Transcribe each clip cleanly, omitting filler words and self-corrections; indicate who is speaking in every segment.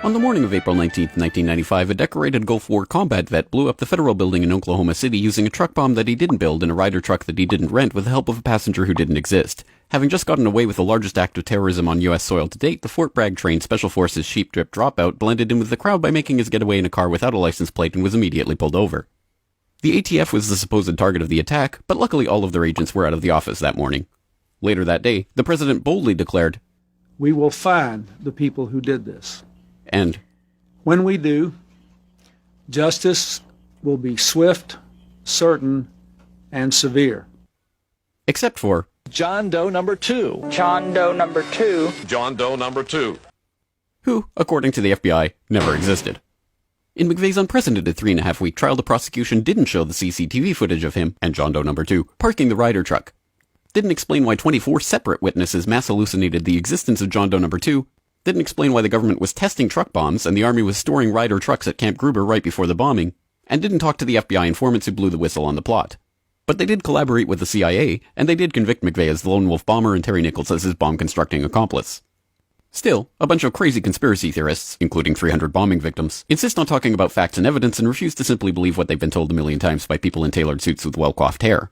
Speaker 1: On the morning of April 19, 1995, a decorated Gulf War combat vet blew up the federal building in Oklahoma City using a truck bomb that he didn't build in a Ryder truck that he didn't rent with the help of a passenger who didn't exist. Having just gotten away with the largest act of terrorism on U.S. soil to date, the Fort Bragg-trained Special Forces Sheep Drip Dropout blended in with the crowd by making his getaway in a car without a license plate and was immediately pulled over. The ATF was the supposed target of the attack, but luckily all of their agents were out of the office that morning. Later that day, the president boldly declared,
Speaker 2: "We will find the people who did this.
Speaker 1: And
Speaker 2: when we do, justice will be swift, certain, and severe."
Speaker 1: Except for
Speaker 3: John Doe number 2.
Speaker 4: John Doe number 2.
Speaker 5: John Doe number 2.
Speaker 1: Who, according to the FBI, never existed. In McVeigh's unprecedented 3.5-week trial, the prosecution didn't show the CCTV footage of him and John Doe number 2 parking the Ryder truck. Didn't explain why 24 separate witnesses mass hallucinated the existence of John Doe number 2. Didn't explain why the government was testing truck bombs and the Army was storing Ryder trucks at Camp Gruber right before the bombing, and didn't talk to the FBI informants who blew the whistle on the plot. But they did collaborate with the CIA, and they did convict McVeigh as the lone wolf bomber and Terry Nichols as his bomb-constructing accomplice. Still, a bunch of crazy conspiracy theorists, including 300 bombing victims, insist on talking about facts and evidence and refuse to simply believe what they've been told a million times by people in tailored suits with well-coiffed hair.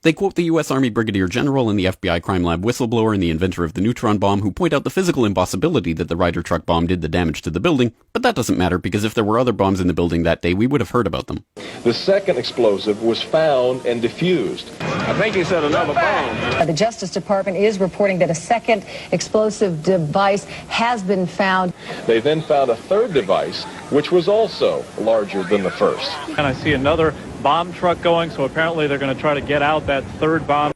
Speaker 1: They quote the U.S. Army Brigadier General and the FBI crime lab whistleblower and the inventor of the neutron bomb who point out the physical impossibility that the Ryder truck bomb did the damage to the building, but that doesn't matter because if there were other bombs in the building that day, we would have heard about them.
Speaker 3: The second explosive was found and defused. I think he said another bomb.
Speaker 6: The Justice Department is reporting that a second explosive device has been found.
Speaker 3: They then found a third device, which was also larger than the first.
Speaker 7: And I see another bomb truck going, so apparently they're going to try to get out that third bomb.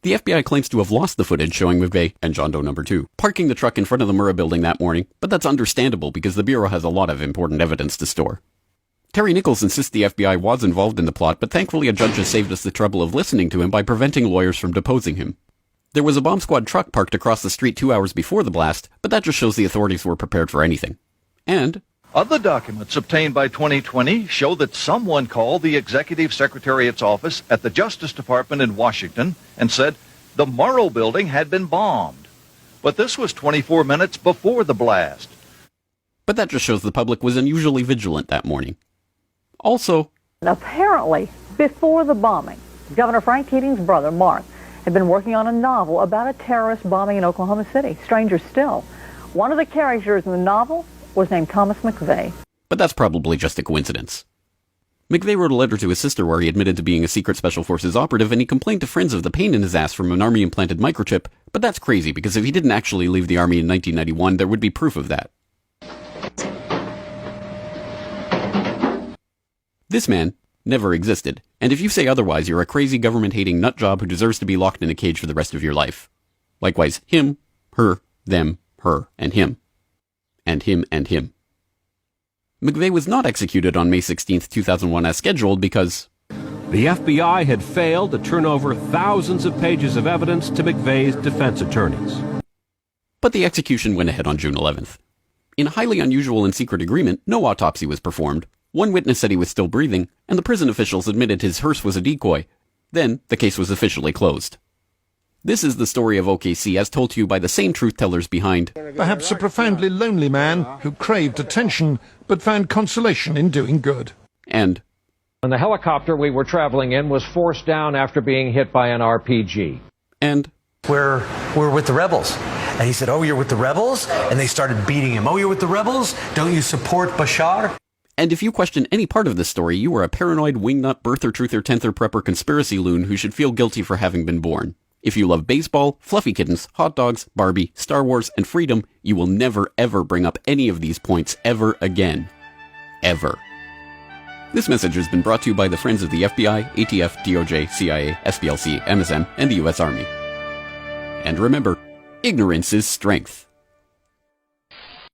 Speaker 1: The FBI claims to have lost the footage showing McVeigh and John Doe number 2 parking the truck in front of the Murrah building that morning, but that's understandable because the Bureau has a lot of important evidence to store. Terry Nichols insists the FBI was involved in the plot, but thankfully a judge has saved us the trouble of listening to him by preventing lawyers from deposing him. There was a bomb squad truck parked across the street 2 hours before the blast, but that just shows the authorities were prepared for anything. And
Speaker 8: other documents obtained by 2020 show that someone called the Executive Secretariat's office at the Justice Department in Washington and said the Murrah building had been bombed. But this was 24 minutes before the blast.
Speaker 1: But that just shows the public was unusually vigilant that morning. Also,
Speaker 9: apparently, before the bombing, Governor Frank Keating's brother, Mark, had been working on a novel about a terrorist bombing in Oklahoma City. Stranger still, one of the characters in the novel was named Thomas McVeigh.
Speaker 1: But that's probably just a coincidence. McVeigh wrote a letter to his sister where he admitted to being a secret Special Forces operative, and he complained to friends of the pain in his ass from an Army-implanted microchip, but that's crazy because if he didn't actually leave the Army in 1991, there would be proof of that. This man never existed, and if you say otherwise, you're a crazy government-hating nutjob who deserves to be locked in a cage for the rest of your life. Likewise, him, her, them, her, and him. And him and him. McVeigh was not executed on May 16, 2001 as scheduled because
Speaker 10: the FBI had failed to turn over thousands of pages of evidence to McVeigh's defense attorneys.
Speaker 1: But the execution went ahead on June 11th. In a highly unusual and secret agreement, no autopsy was performed. One witness said he was still breathing, and the prison officials admitted his hearse was a decoy. Then, the case was officially closed. This is the story of OKC as told to you by the same truth-tellers behind
Speaker 11: perhaps a profoundly lonely man who craved attention but found consolation in doing good.
Speaker 1: And
Speaker 12: the helicopter we were traveling in was forced down after being hit by an RPG.
Speaker 1: And
Speaker 13: we're with the rebels. And he said, "Oh, you're with the rebels?" And they started beating him. "Oh, you're with the rebels? Don't you support Bashar?"
Speaker 1: And if you question any part of this story, you are a paranoid wingnut birther, truther, tenther, prepper conspiracy loon who should feel guilty for having been born. If you love baseball, fluffy kittens, hot dogs, Barbie, Star Wars, and freedom, you will never ever bring up any of these points ever again. Ever. This message has been brought to you by the friends of the FBI, ATF, DOJ, CIA, SPLC, MSM, and the U.S. Army. And remember, ignorance is strength.